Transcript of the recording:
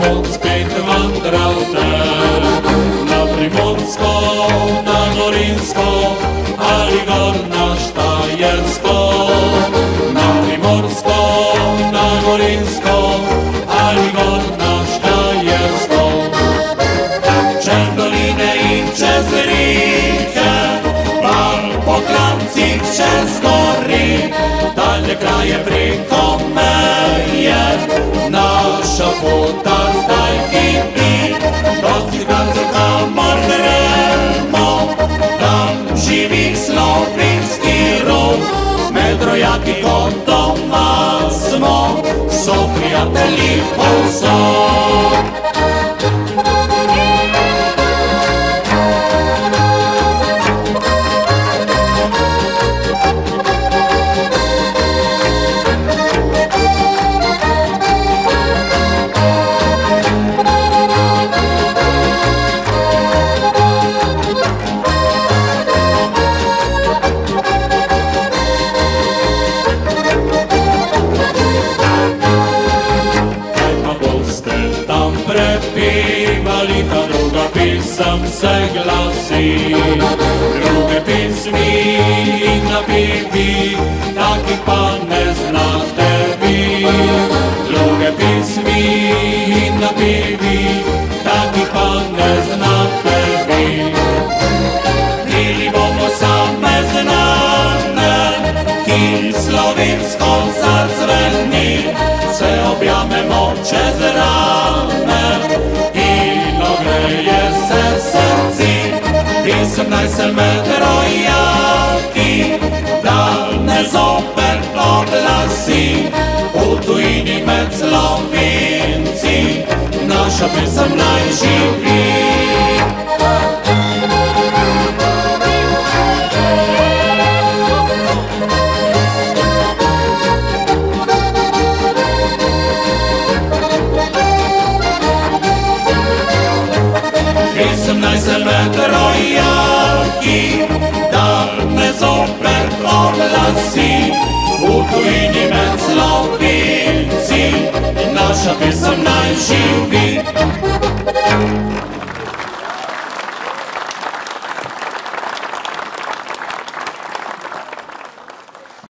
Pot spet vandral te na Primorsko, na Gorinsko ali gor na Štajersko. Na Primorsko, na Gorinsko ali gor na Štajersko. Čez doline in čez rike, pa po klancih čez gori, dalje kraje preko meje, naša pota zdaj hipi. Dosti znancev kamor gremo, tam živi slovenski rod. Med rojaki kot doma smo, so prijatelji povsod. Ta druga pisem se glasi, druge pismi in napivi, takih pa ne znate vi. Druge pismi in napivi, takih pa ne znate vi. Pili bomo same znane, ki slovensko zazveni, se objamemo čez rame. Greje se srci, pisem naj se med rojaki, da ne zopet oglasi, v tujini med Slovenci, naša pisem naj živi. Pisem naj se med rojaki, da ne zopet oglasi, v tujini med Slovenci, naša pisem